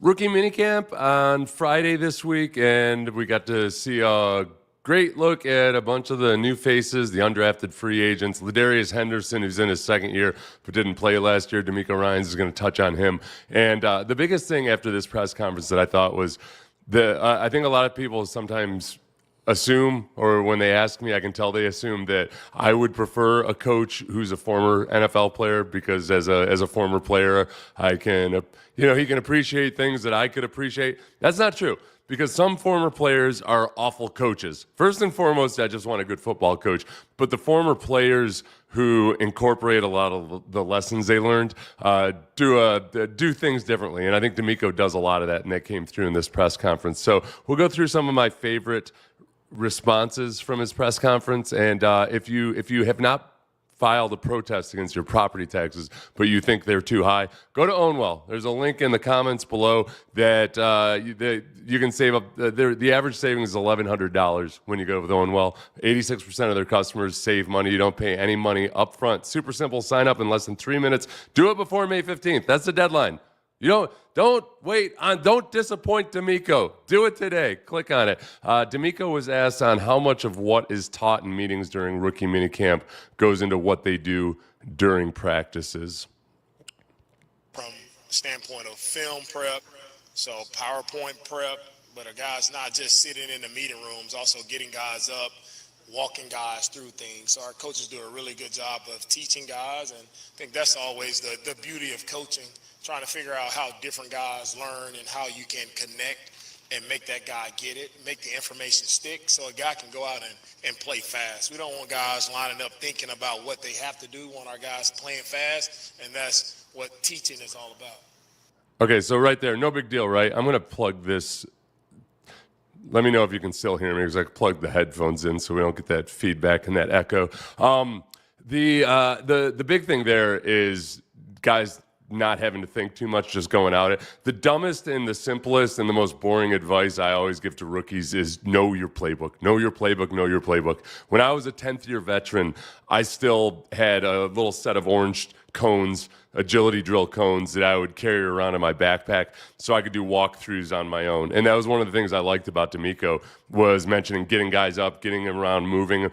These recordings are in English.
Rookie minicamp on Friday this week, and we got to see a great look at a bunch of the new faces, the undrafted free agents. LaDarius Henderson, who's in his second year but didn't play last year. DeMeco Ryans is going to touch on him. And the biggest thing after this press conference that I thought was I think a lot of people sometimes assume, or when they ask me, I can tell they assume that I would prefer a coach who's a former NFL player, because as a former player, I can, he can appreciate things that I could appreciate. That's not true, because some former players are awful coaches. First and foremost, I just want a good football coach. But the former players who incorporate a lot of the lessons they learned do things differently. And I think DeMeco does a lot of that, and that came through in this press conference. So we'll go through some of my favorite responses from his press conference. And if you have not filed a protest against your property taxes, but you think they're too high, go to Noel. There's a link in the comments below that you can save up. The average savings is $1,100 when you go with Noel. 86% of their customers save money. You don't pay any money up front. Super simple. Sign up in less than 3 minutes. Do it before May 15th. That's the deadline. Don't disappoint DeMeco. Do it today. Click on it. DeMeco was asked on how much of what is taught in meetings during rookie minicamp goes into what they do during practices. From the standpoint of film prep, so PowerPoint prep, but a guy's not just sitting in the meeting rooms, also getting guys up, walking guys through things. So our coaches do a really good job of teaching guys, and I think that's always the beauty of coaching, trying to figure out how different guys learn and how you can connect and make that guy get it, make the information stick so a guy can go out and play fast. We don't want guys lining up thinking about what they have to do. We want our guys playing fast, and that's what teaching is all about. Okay, so right there, no big deal, right? I'm going to plug this. Let me know if you can still hear me, because I plug the headphones in so we don't get that feedback and that echo. The big thing there is guys not having to think too much, just going out it. The dumbest and the simplest and the most boring advice I always give to rookies is know your playbook. Know your playbook, know your playbook. When I was a 10th year veteran, I still had a little set of orange cones, agility drill cones, that I would carry around in my backpack so I could do walkthroughs on my own. And that was one of the things I liked about DeMeco, was mentioning getting guys up, getting them around, moving.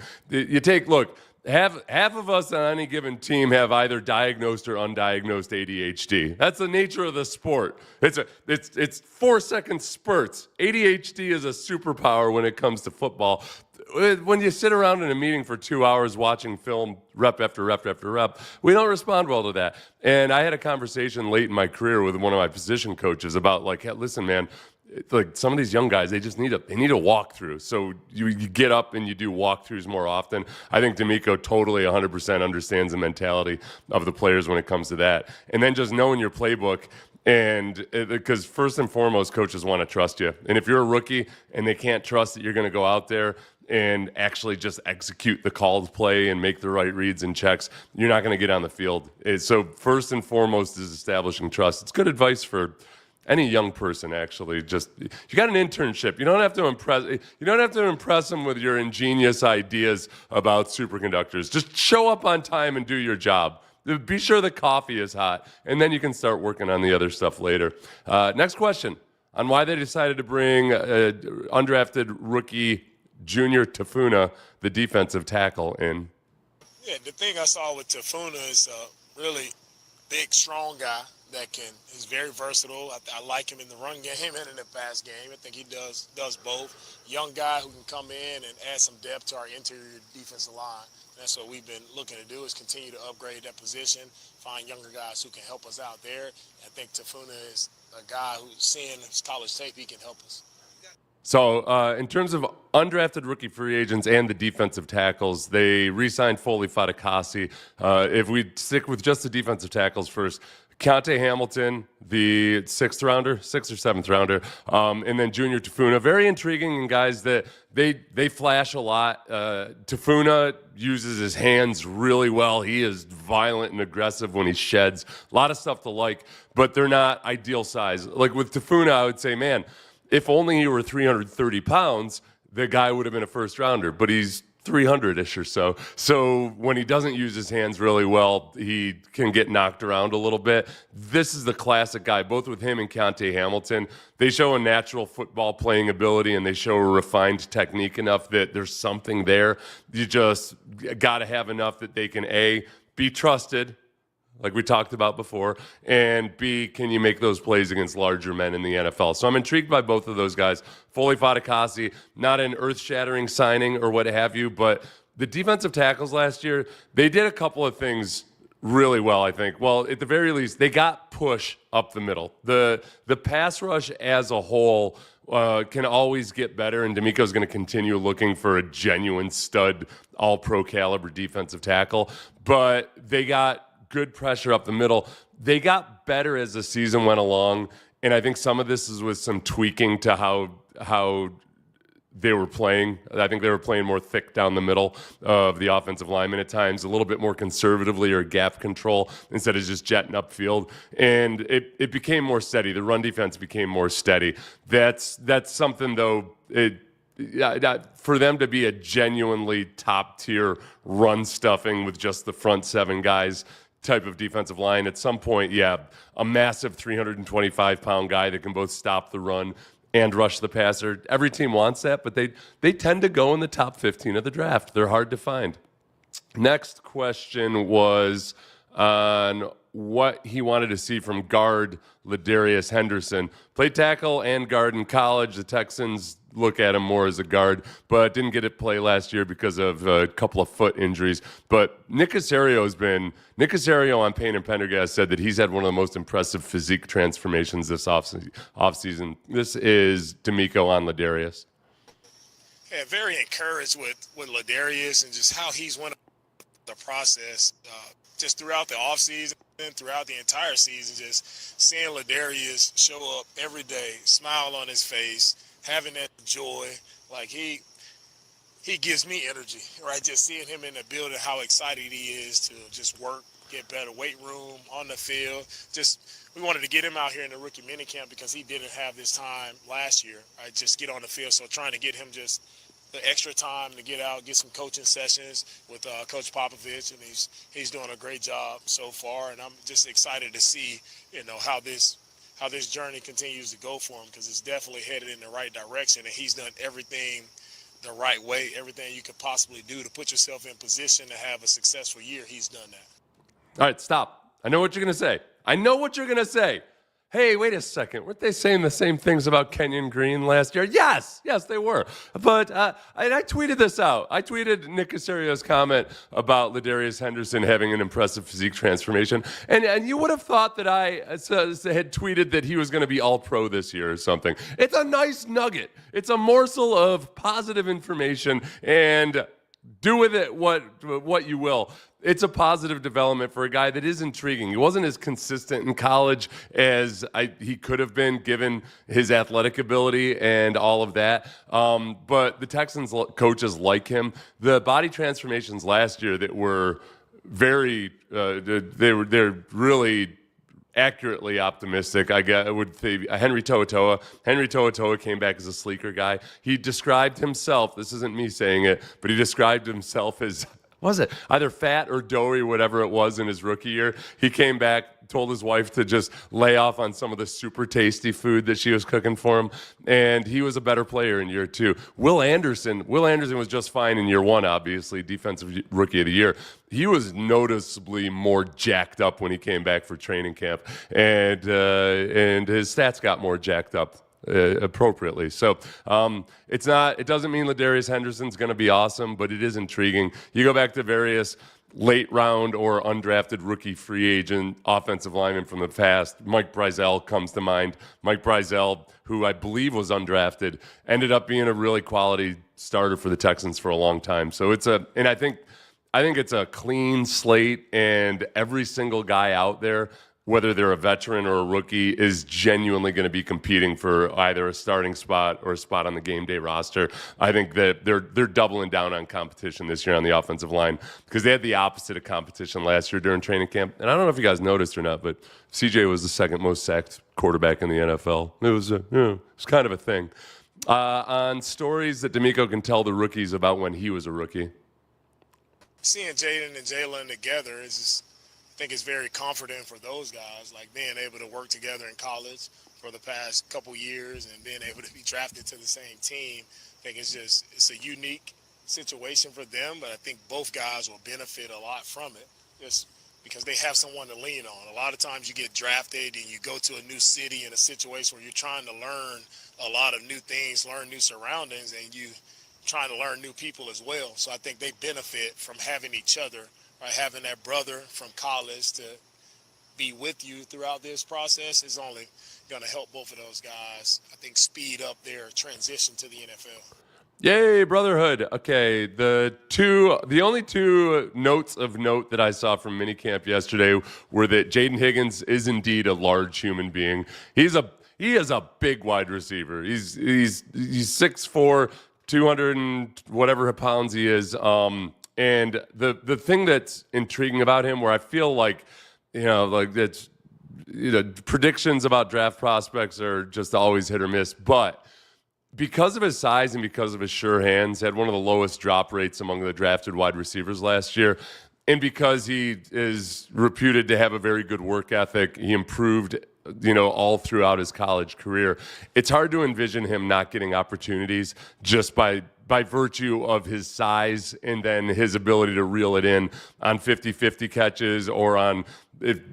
Half of us on any given team have either diagnosed or undiagnosed ADHD. That's the nature of the sport. It's 4-second spurts. ADHD is a superpower when it comes to football. When you sit around in a meeting for 2 hours watching film, rep after rep after rep, we don't respond well to that. And I had a conversation late in my career with one of my position coaches about, like, hey, listen, man, like, some of these young guys, they need a walkthrough. So you get up and you do walkthroughs more often. I think DeMeco totally 100% understands the mentality of the players when it comes to that. And then just knowing your playbook, and because first and foremost, coaches want to trust you. And if you're a rookie and they can't trust that you're going to go out there and actually just execute the called play and make the right reads and checks, you're not going to get on the field. So first and foremost is establishing trust. It's good advice for any young person, actually. Just, you got an internship. You don't have to impress them with your ingenious ideas about superconductors. Just show up on time and do your job. Be sure the coffee is hot, and then you can start working on the other stuff later. Next question on why they decided to bring undrafted rookie Junior Tafuna, the defensive tackle, in. Yeah, the thing I saw with Tafuna is a really big, strong guy that is very versatile. I like him in the run game and in the pass game. I think he does both. Young guy who can come in and add some depth to our interior defensive line. That's what we've been looking to do, is continue to upgrade that position, find younger guys who can help us out there. I think Tafuna is a guy who's seeing his college tape, he can help us. So in terms of undrafted rookie free agents and the defensive tackles, they re-signed Foley Fatukasi. If we stick with just the defensive tackles first, Keontae Hamilton, the sixth or seventh rounder, and then Junior Tafuna. Very intriguing, and guys that they flash a lot. Tafuna uses his hands really well. He is violent and aggressive when he sheds. A lot of stuff to like, but they're not ideal size. Like with Tafuna, I would say, man, if only he were 330 pounds, the guy would have been a first rounder. But he's 300-ish or so. So when he doesn't use his hands really well, he can get knocked around a little bit. This is the classic guy, both with him and Keontae Hamilton. They show a natural football playing ability, and they show a refined technique enough that there's something there. You just got to have enough that they can, A, be trusted, like we talked about before, and B, can you make those plays against larger men in the NFL? So I'm intrigued by both of those guys. Foley Fatukasi, not an earth-shattering signing or what have you, but the defensive tackles last year, they did a couple of things really well, I think. Well, at the very least, they got push up the middle. The pass rush as a whole can always get better, and DeMeco's going to continue looking for a genuine stud, all-pro caliber defensive tackle, but they got good pressure up the middle. They got better as the season went along, and I think some of this is with some tweaking to how they were playing. I think they were playing more thick down the middle of the offensive linemen at times, a little bit more conservatively or gap control instead of just jetting upfield, and it became more steady. The run defense became more steady. That's something, though, for them to be a genuinely top-tier run stuffing with just the front seven guys type of defensive line. At some point, a massive 325-pound guy that can both stop the run and rush the passer. Every team wants that, but they tend to go in the top 15 of the draft. They're hard to find. Next question was on what he wanted to see from guard LaDarius Henderson. Played tackle and guard in college. The Texans look at him more as a guard, but didn't get to play last year because of a couple of foot injuries. But Nick Caserio on Payne and Pendergast said that he's had one of the most impressive physique transformations this offseason. This is DeMeco on LaDarius. Yeah, very encouraged with LaDarius and just how he's went the process just throughout the offseason and throughout the entire season. Just seeing LaDarius show up every day, smile on his face, having that joy, like he gives me energy, right? Just seeing him in the building, how excited he is to just work, get better, weight room, on the field. Just we wanted to get him out here in the rookie minicamp because he didn't have this time last year, right? Just get on the field. So trying to get him just the extra time to get out, get some coaching sessions with Coach Popovich, and he's doing a great job so far. And I'm just excited to see, how this journey continues to go for him, because it's definitely headed in the right direction, and he's done everything the right way, everything you could possibly do to put yourself in position to have a successful year. He's done that. All right, stop. I know what you're going to say. Hey, wait a second. Weren't they saying the same things about Kenyon Green last year? Yes, they were. But I tweeted this out. I tweeted Nick Caserio's comment about LaDarius Henderson having an impressive physique transformation. And you would have thought that I had tweeted that he was going to be all-pro this year or something. It's a nice nugget. It's a morsel of positive information, and do with it what you will. It's a positive development for a guy that is intriguing. He wasn't as consistent in college as he could have been given his athletic ability and all of that. But the Texans coaches like him. The body transformations last year that were very, they're really accurately optimistic. I would say Henry To'oTo'o came back as a sleeker guy. He described himself, this isn't me saying it, but he described himself as, was it either fat or doughy, whatever it was, in his rookie year. He came back, told his wife to just lay off on some of the super tasty food that she was cooking for him, and he was a better player in year two. Will Anderson was just fine in year one, obviously, defensive rookie of the year. He was noticeably more jacked up when he came back for training camp, and his stats got more jacked up appropriately. So it doesn't mean LaDarius Henderson's going to be awesome, but it is intriguing. You go back to various late round or undrafted rookie free agent offensive linemen from the past. Mike Brazel comes to mind. Mike Brazel, who I believe was undrafted, ended up being a really quality starter for the Texans for a long time. So I think it's a clean slate, and every single guy out there, whether they're a veteran or a rookie, is genuinely going to be competing for either a starting spot or a spot on the game day roster. I think that they're doubling down on competition this year on the offensive line, because they had the opposite of competition last year during training camp. And I don't know if you guys noticed or not, but CJ was the second most sacked quarterback in the NFL. It was kind of a thing. On stories that DeMeco can tell the rookies about when he was a rookie. Seeing Jayden and Jaylin together is just, I think it's very comforting for those guys, like being able to work together in college for the past couple years and being able to be drafted to the same team. I think it's a unique situation for them, but I think both guys will benefit a lot from it just because they have someone to lean on. A lot of times you get drafted and you go to a new city in a situation where you're trying to learn a lot of new things, learn new surroundings, and you trying to learn new people as well. So I think they benefit from having each other, right? Having that brother from college to be with you throughout this process is only going to help both of those guys, I think, speed up their transition to the NFL. Yay, brotherhood. Okay, the only two notes of note that I saw from minicamp yesterday were that Jayden Higgins is indeed a large human being. He is a big wide receiver. He's 6'4", 200 and whatever pounds he is. And the thing that's intriguing about him, where I feel like, it's, predictions about draft prospects are just always hit or miss, but because of his size and because of his sure hands, had one of the lowest drop rates among the drafted wide receivers last year. And because he is reputed to have a very good work ethic, he improved, all throughout his college career. It's hard to envision him not getting opportunities just by virtue of his size and then his ability to reel it in on 50-50 catches or on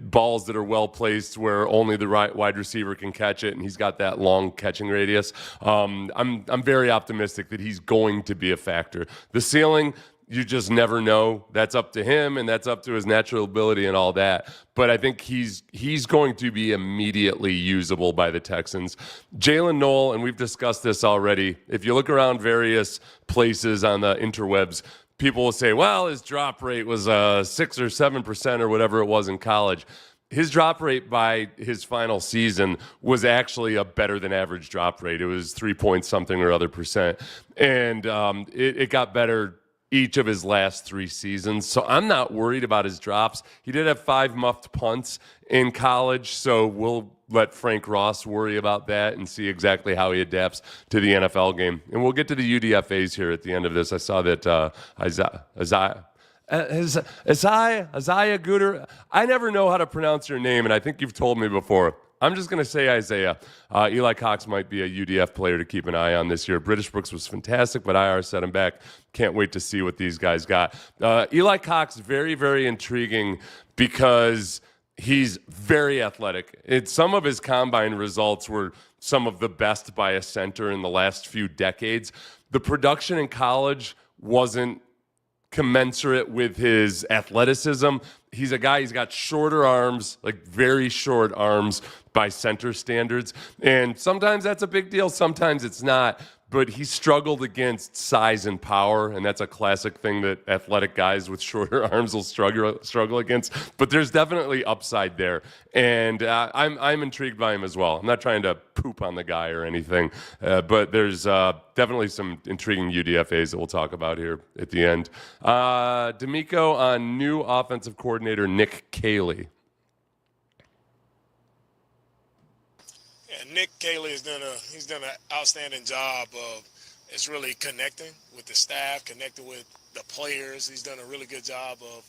balls that are well placed where only the right wide receiver can catch it, and he's got that long catching radius. I'm very optimistic that he's going to be a factor. The ceiling, you just never know. That's up to him, and that's up to his natural ability and all that. But I think he's going to be immediately usable by the Texans. Jaylin, Noel, and we've discussed this already. If you look around various places on the interwebs, people will say, well, his drop rate was 6 or 7% or whatever it was in college. His drop rate by his final season was actually a better than average drop rate. It was 3 point something or other percent. And it got better each of his last 3 seasons. So I'm not worried about his drops. He did have 5 muffed punts in college, so we'll let Frank Ross worry about that and see exactly how he adapts to the NFL game. And we'll get to the UDFAs here at the end of this. I saw that Isaiah Gooder, I never know how to pronounce your name, and I think you've told me before. I'm just going to say Isaiah. Eli Cox might be a UDF player to keep an eye on this year. British Brooks was fantastic, but IR set him back. Can't wait to see what these guys got. Eli Cox, very, very intriguing because he's very athletic. Some of his combine results were some of the best by a center in the last few decades. The production in college wasn't commensurate with his athleticism. He's a guy, he's got shorter arms, like very short arms by center standards. And sometimes that's a big deal, sometimes it's not. But he struggled against size and power, and that's a classic thing that athletic guys with shorter arms will struggle against. But there's definitely upside there, and I'm intrigued by him as well. I'm not trying to poop on the guy or anything, but there's definitely some intriguing UDFAs that we'll talk about here at the end. DeMeco on new offensive coordinator Nick Caley. Nick Caley has done an outstanding job of really connecting with the staff, connecting with the players. He's done a really good job of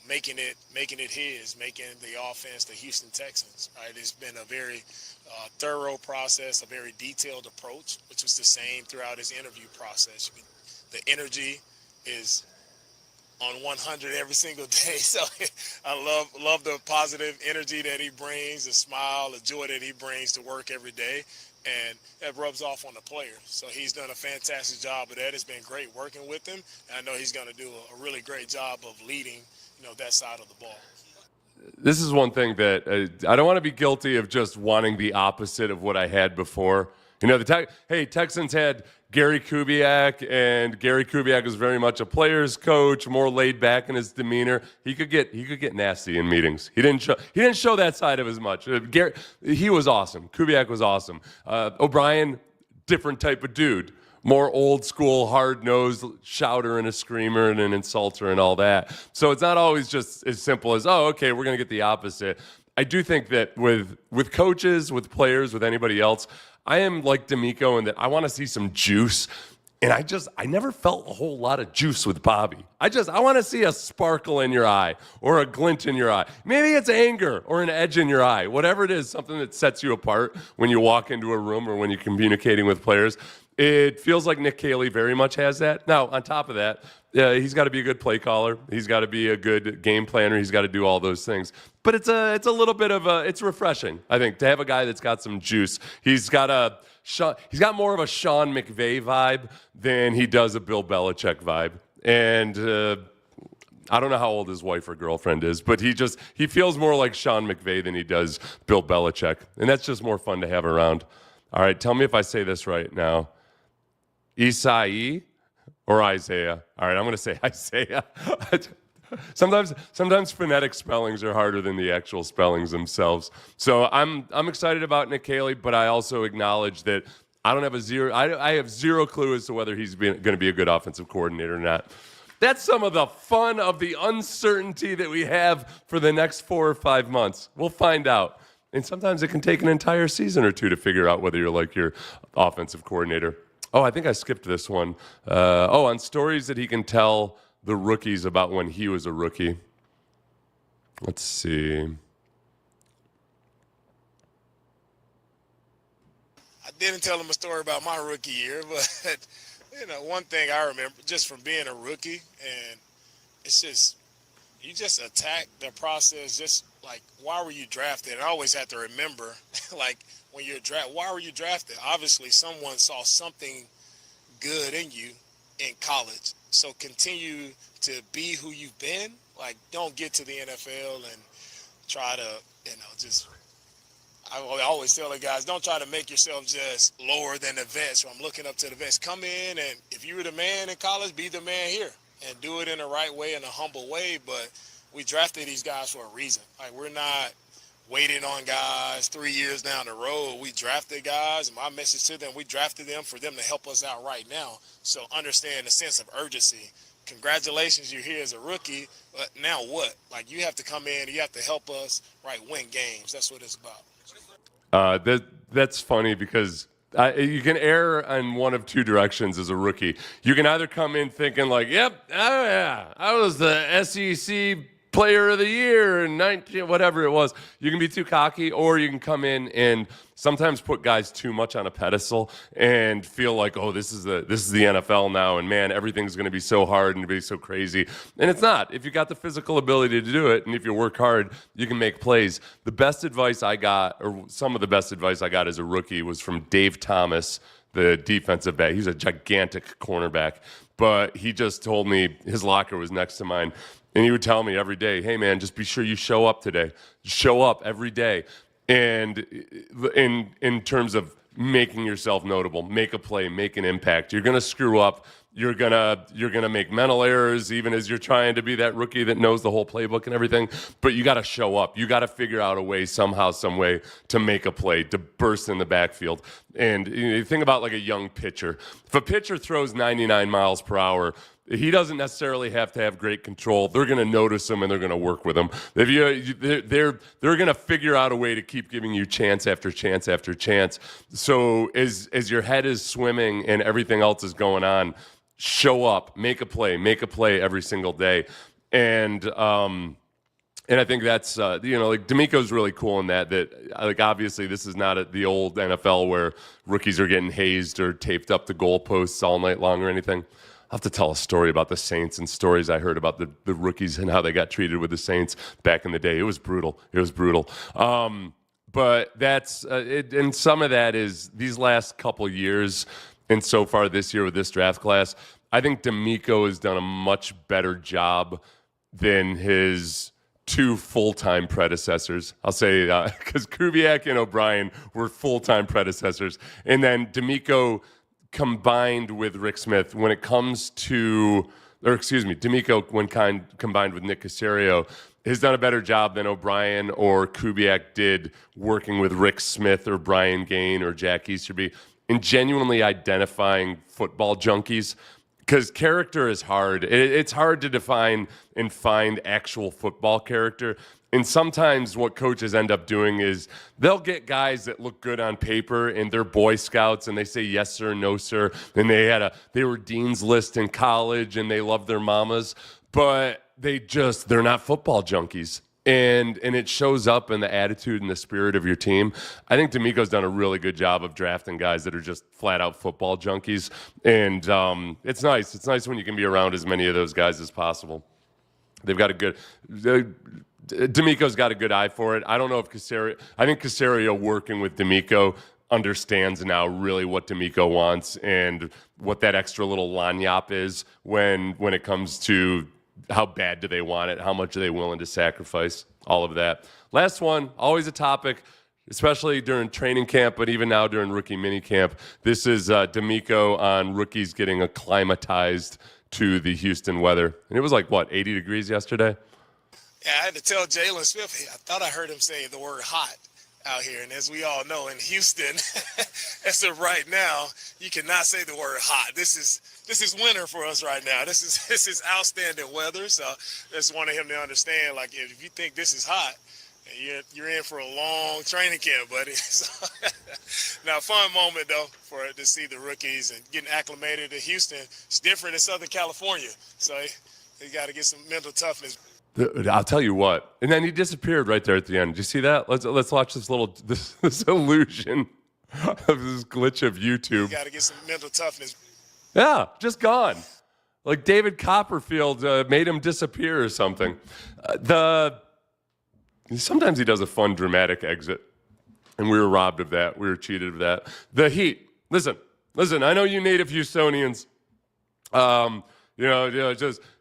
making it his, making the offense the Houston Texans. Right, it's been a very thorough process, a very detailed approach, which was the same throughout his interview process. The energy is on 100 every single day. So I love the positive energy that he brings, the smile, the joy that he brings to work every day, and that rubs off on the players. So he's done a fantastic job of that. It's been great working with him, and I know he's going to do a really great job of leading, that side of the ball. This is one thing that I don't want to be guilty of just wanting the opposite of what I had before. Texans had Gary Kubiak, and Gary Kubiak was very much a player's coach, more laid back in his demeanor. He could get nasty in meetings. He didn't show that side of as much. He was awesome. Kubiak was awesome. O'Brien, different type of dude. More old school, hard-nosed shouter and a screamer and an insulter and all that. So it's not always just as simple as, oh, okay, we're going to get the opposite. I do think that with coaches, with players, with anybody else, I am like DeMeco in that I want to see some juice. And I never felt a whole lot of juice with Bobby. I want to see a sparkle in your eye or a glint in your eye. Maybe it's anger or an edge in your eye. Whatever it is, something that sets you apart when you walk into a room or when you're communicating with players. It feels like Nick Caley very much has that. Now, on top of that, he's got to be a good play caller. He's got to be a good game planner. He's got to do all those things. But it's a little bit of it's refreshing, I think, to have a guy that's got some juice. He's got more of a Sean McVay vibe than he does a Bill Belichick vibe. And I don't know how old his wife or girlfriend is, but he feels more like Sean McVay than he does Bill Belichick. And that's just more fun to have around. All right, tell me if I say this right now. Isai or Isaiah? All right, I'm going to say Isaiah. Sometimes phonetic spellings are harder than the actual spellings themselves. So I'm excited about Nick Caley, but I also acknowledge that I have zero clue as to whether he's going to be a good offensive coordinator or not. That's some of the fun of the uncertainty that we have for the next 4 or 5 months. We'll find out. And sometimes it can take an entire season or two to figure out whether you're like your offensive coordinator. Oh, I think I skipped this one. On stories that he can tell the rookies about when he was a rookie. Let's see. I didn't tell him a story about my rookie year, but one thing I remember just from being a rookie, and it's just you just attack the process. Just like, why were you drafted? And I always have to remember, like, when you're drafted, why were you drafted? Obviously, someone saw something good in you in college. So continue to be who you've been. Like, don't get to the NFL and try to, I always tell the guys, don't try to make yourself just lower than the vets. So I'm looking up to the vets. Come in, and if you were the man in college, be the man here and do it in the right way, in a humble way. But we drafted these guys for a reason. Like, we're not waiting on guys 3 years down the road. We drafted guys, and my message to them, we drafted them for them to help us out right now. So understand the sense of urgency. Congratulations, you're here as a rookie, but now what? Like, you have to come in, you have to help us, right, win games. That's what it's about. That's funny because you can err in one of two directions as a rookie. You can either come in thinking like, yep, oh yeah, I was the SEC player of the year in 19, whatever it was. You can be too cocky, or you can come in and sometimes put guys too much on a pedestal and feel like, oh, this is the NFL now, and man, everything's going to be so hard and be so crazy. And it's not. If you got the physical ability to do it, and if you work hard, you can make plays. The best advice I got, or some of the best advice I got as a rookie, was from Dave Thomas, the defensive back. He's a gigantic cornerback, but he just told me his locker was next to mine. And he would tell me every day, hey, man, just be sure you show up today. Show up every day. And in terms of making yourself notable, make a play, make an impact. You're going to screw up. You're gonna make mental errors, even as you're trying to be that rookie that knows the whole playbook and everything. But you got to show up. You got to figure out a way, somehow, some way, to make a play, to burst in the backfield. And you think about like a young pitcher. If a pitcher throws 99 miles per hour, he doesn't necessarily have to have great control. They're going to notice him and they're going to work with him. They're going to figure out a way to keep giving you chance after chance after chance. So as your head is swimming and everything else is going on, show up, make a play every single day. And I think that's, like DeMeco's really cool in that like, obviously this is not at the old NFL where rookies are getting hazed or taped up to goalposts all night long or anything. I'll have to tell a story about the Saints and stories I heard about the rookies and how they got treated with the Saints back in the day. It was brutal. But that's and some of that is these last couple years, and so far this year with this draft class, I think DeMeco has done a much better job than his two full-time predecessors. I'll say because Kubiak and O'Brien were full-time predecessors, and then DeMeco combined with Rick Smith when it comes to, DeMeco combined with Nick Caserio has done a better job than O'Brien or Kubiak did working with Rick Smith or Brian Gain or Jack Easterby in genuinely identifying football junkies. Because character is hard. It's hard to define and find actual football character. And sometimes what coaches end up doing is they'll get guys that look good on paper and they're Boy Scouts and they say yes sir, no sir. And they were Dean's List in college and they love their mamas, but they're not football junkies. And it shows up in the attitude and the spirit of your team. I think DeMeco's done a really good job of drafting guys that are just flat out football junkies. And it's nice. It's nice when you can be around as many of those guys as possible. DeMeco's got a good eye for it. I don't know if Caserio working with DeMeco understands now really what DeMeco wants and what that extra little lanyap is when it comes to how bad do they want it, how much are they willing to sacrifice, all of that. Last one, always a topic, especially during training camp, but even now during rookie minicamp. This is DeMeco on rookies getting acclimatized to the Houston weather. And it was like, 80 degrees yesterday? Yeah, I had to tell Jaylin Swift, I thought I heard him say the word hot out here. And as we all know, in Houston, as of right now, you cannot say the word hot. This is winter for us right now. This is outstanding weather. So I just wanted him to understand, like, if you think this is hot, you're in for a long training camp, buddy. So, now, fun moment, though, to see the rookies and getting acclimated to Houston. It's different in Southern California. So you got to get some mental toughness. I'll tell you what. And then he disappeared right there at the end. Did you see that? Let's watch this illusion of this glitch of YouTube. You got to get some mental toughness. Yeah, just gone. Like David Copperfield made him disappear or something. Sometimes he does a fun dramatic exit, and we were robbed of that. We were cheated of that. The Heat. Listen. I know you native Houstonians.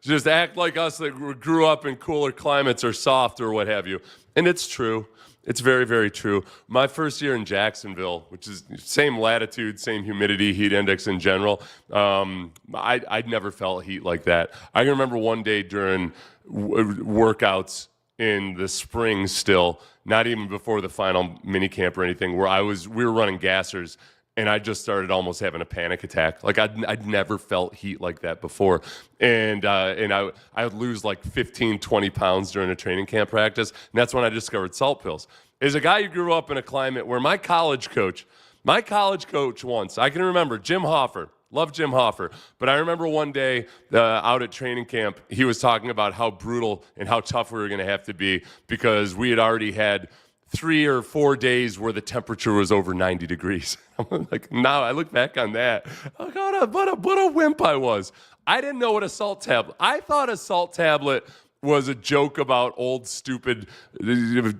Just act like us that grew up in cooler climates or soft or what have you. And it's true. It's very, very true. My first year in Jacksonville, which is same latitude, same humidity, heat index in general, I'd never felt heat like that. I can remember one day during workouts in the spring still, not even before the final minicamp or anything, where we were running gassers, and I just started almost having a panic attack. Like I'd never felt heat like that before. And I would lose like 15, 20 pounds during a training camp practice. And that's when I discovered salt pills. As a guy who grew up in a climate where my college coach once, I can remember Jim Hoffer, love Jim Hoffer. But I remember one day out at training camp, he was talking about how brutal and how tough we were going to have to be because we had already had 3 or 4 days where the temperature was over 90 degrees. I'm like, now I look back on that. Like, what a wimp I was. I didn't know what a salt tablet. I thought a salt tablet was a joke about old, stupid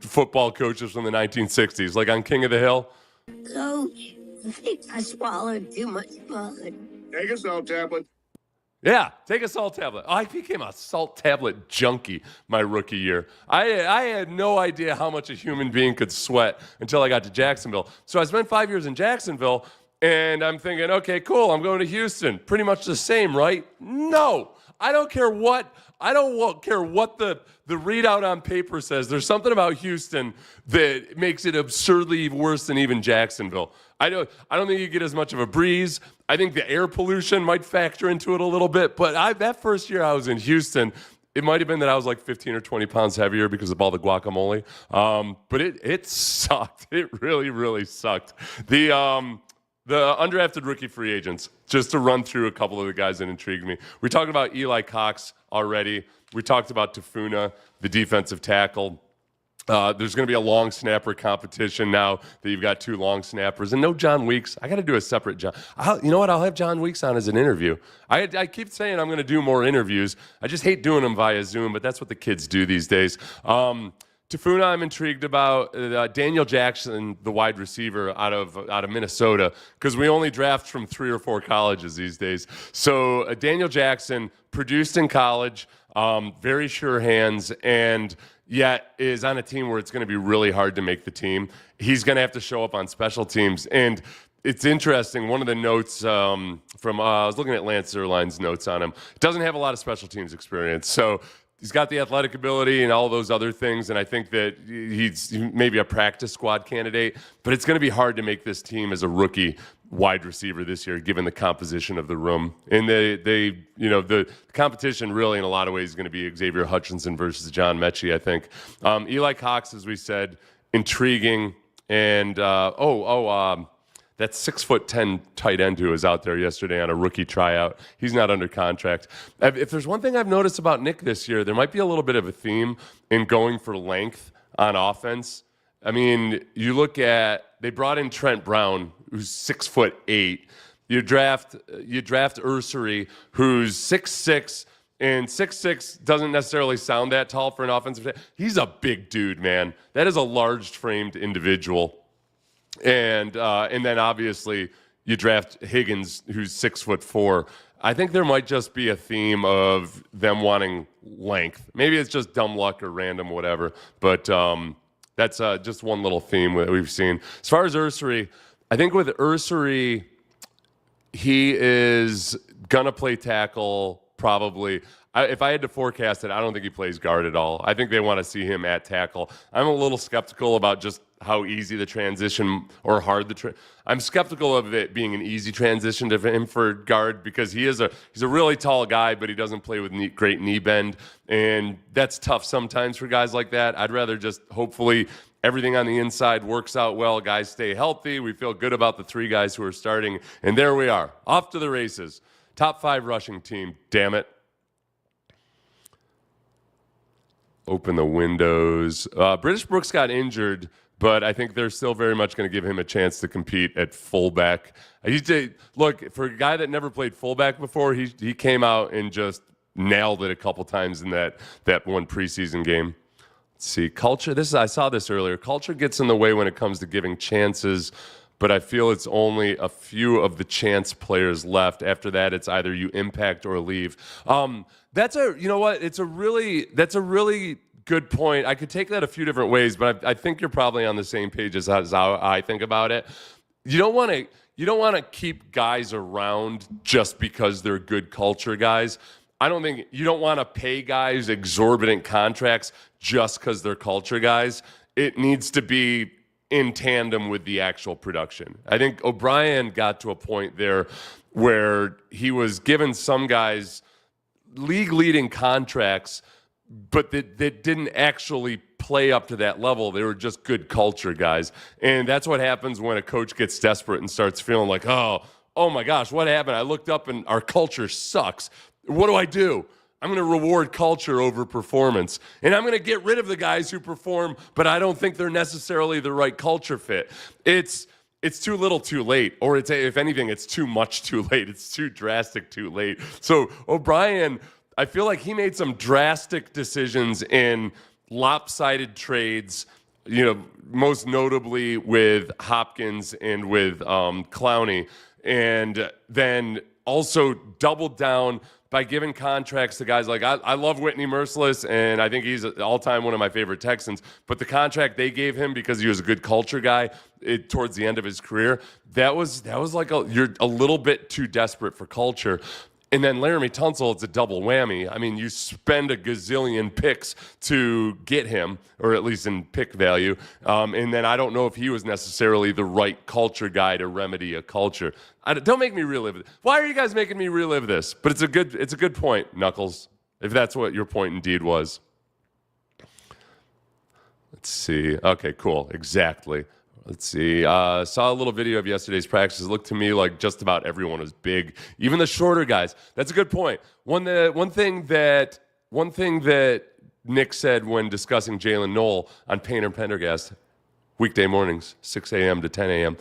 football coaches from the 1960s, like on King of the Hill. Coach, I think I swallowed too much blood. Take a salt tablet. Yeah, take a salt tablet. I became a salt tablet junkie my rookie year. I had no idea how much a human being could sweat until I got to Jacksonville. So I spent 5 years in Jacksonville, and I'm thinking, okay, cool, I'm going to Houston. Pretty much the same, right? No, I don't care what the readout on paper says. There's something about Houston that makes it absurdly worse than even Jacksonville. I don't think you get as much of a breeze. I think the air pollution might factor into it a little bit. But that first year I was in Houston, it might have been that I was like 15 or 20 pounds heavier because of all the guacamole. But it sucked. It really, really sucked. The undrafted rookie free agents, just to run through a couple of the guys that intrigued me. We talked about Eli Cox already. We talked about Tafuna, the defensive tackle. There's going to be a long snapper competition now that you've got 2 long snappers. And no John Weeks. I got to do a separate John. You know what? I'll have John Weeks on as an interview. I keep saying I'm going to do more interviews. I just hate doing them via Zoom, but that's what the kids do these days. Tafuna, I'm intrigued about. Daniel Jackson, the wide receiver out of Minnesota, because we only draft from 3 or 4 colleges these days. So Daniel Jackson, produced in college, very sure hands, and yet is on a team where it's going to be really hard to make the team. He's going to have to show up on special teams. And it's interesting, one of the notes I was looking at Lance Zierlein's notes on him. Doesn't have a lot of special teams experience. So he's got the athletic ability and all those other things, and I think that he's maybe a practice squad candidate, but it's going to be hard to make this team as a rookie wide receiver this year, given the composition of the room. And the competition really in a lot of ways is going to be Xavier Hutchinson versus John Mechie, I think. Eli Cox, as we said, intriguing. And, that 6'10" tight end who was out there yesterday on a rookie tryout. He's not under contract. If there's one thing I've noticed about Nick this year, there might be a little bit of a theme in going for length on offense. I mean, you look at, they brought in Trent Brown, who's 6'8". You draft Ursary, who's 6'6", and 6'6" doesn't necessarily sound that tall for an offensive. He's a big dude, man. That is a large-framed individual. And then obviously you draft Higgins, who's 6'4". I think there might just be a theme of them wanting length. Maybe it's just dumb luck or random, whatever. But that's just one little theme that we've seen. As far as Ursary, I think with Ursary, he is gonna play tackle probably. If I had to forecast it, I don't think he plays guard at all. I think they want to see him at tackle. I'm a little skeptical about just how easy the transition or hard I'm skeptical of it being an easy transition to him for guard because he's a really tall guy, but he doesn't play with great knee bend, and that's tough sometimes for guys like that. I'd rather just hopefully everything on the inside works out well. Guys stay healthy. We feel good about the three guys who are starting, and there we are, off to the races. Top 5 rushing team. Damn it. Open the windows. British Brooks got injured, but I think they're still very much going to give him a chance to compete at fullback. Look, for a guy that never played fullback before, he came out and just nailed it a couple times in that one preseason game. Let's see, culture. I saw this earlier. Culture gets in the way when it comes to giving chances, but I feel it's only a few of the chance players left. After that, it's either you impact or leave. That's a really good point. I could take that a few different ways, but I think you're probably on the same page as how I think about it. You don't want to keep guys around just because they're good culture guys. I don't think you don't want to pay guys exorbitant contracts just because they're culture guys. It needs to be in tandem with the actual production. I think O'Brien got to a point there where he was giving some guys league-leading contracts, but that didn't actually play up to that level. They were just good culture guys. And that's what happens when a coach gets desperate and starts feeling like, oh my gosh, what happened? I looked up and our culture sucks. What do? I'm going to reward culture over performance. And I'm going to get rid of the guys who perform, but I don't think they're necessarily the right culture fit. It's too little too late, or if anything, it's too much too late. It's too drastic too late. So O'Brien, I feel like he made some drastic decisions in lopsided trades, most notably with Hopkins and with Clowney, and then also doubled down by giving contracts to guys like, I love Whitney Merciless, and I think he's all-time one of my favorite Texans, but the contract they gave him because he was a good culture guy towards the end of his career, that was like you're a little bit too desperate for culture. And then Laramie Tunsil, it's a double whammy. I mean, you spend a gazillion picks to get him, or at least in pick value. And then I don't know if he was necessarily the right culture guy to remedy a culture. Don't make me relive it. Why are you guys making me relive this? But it's a good point, Knuckles, if that's what your point indeed was. Let's see. Okay, cool. Exactly. Let's see. Saw a little video of yesterday's practices. It looked to me like just about everyone was big, even the shorter guys. That's a good point. One thing that Nick said when discussing Jaylin Noel on Payne and Pendergast, weekday mornings, 6 a.m. to 10 a.m.,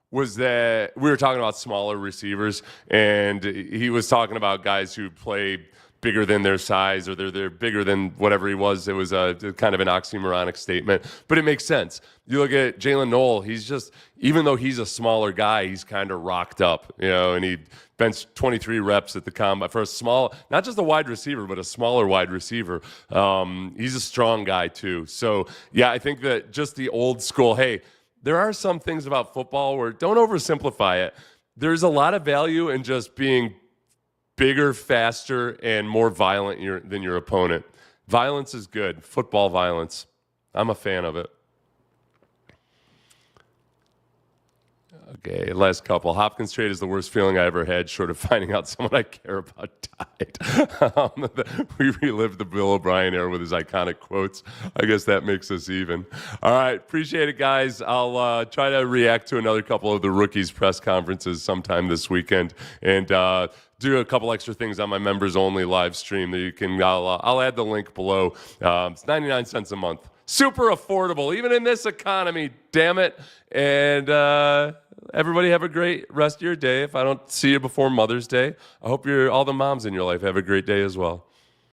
was that we were talking about smaller receivers, and he was talking about guys who play bigger than their size, or they're bigger than whatever he was. It was a kind of an oxymoronic statement, but it makes sense. You look at Jaylin Noel, he's just, even though he's a smaller guy, he's kind of rocked up, and he benched 23 reps at the combine for a small, not just a wide receiver, but a smaller wide receiver. He's a strong guy too. So yeah, I think that just the old school, hey, there are some things about football where don't oversimplify it. There's a lot of value in just being bigger, faster, and more violent than your opponent. Violence is good. Football violence. I'm a fan of it. Okay, last couple. Hopkins trade is the worst feeling I ever had, short of finding out someone I care about died. We relived the Bill O'Brien era with his iconic quotes. I guess that makes us even. All right, appreciate it, guys. I'll try to react to another couple of the rookies' press conferences sometime this weekend, and do a couple extra things on my members-only live stream that you can. I'll add the link below. It's 99 cents a month. Super affordable, even in this economy, damn it. And everybody have a great rest of your day. If I don't see you before Mother's Day, I hope all the moms in your life have a great day as well.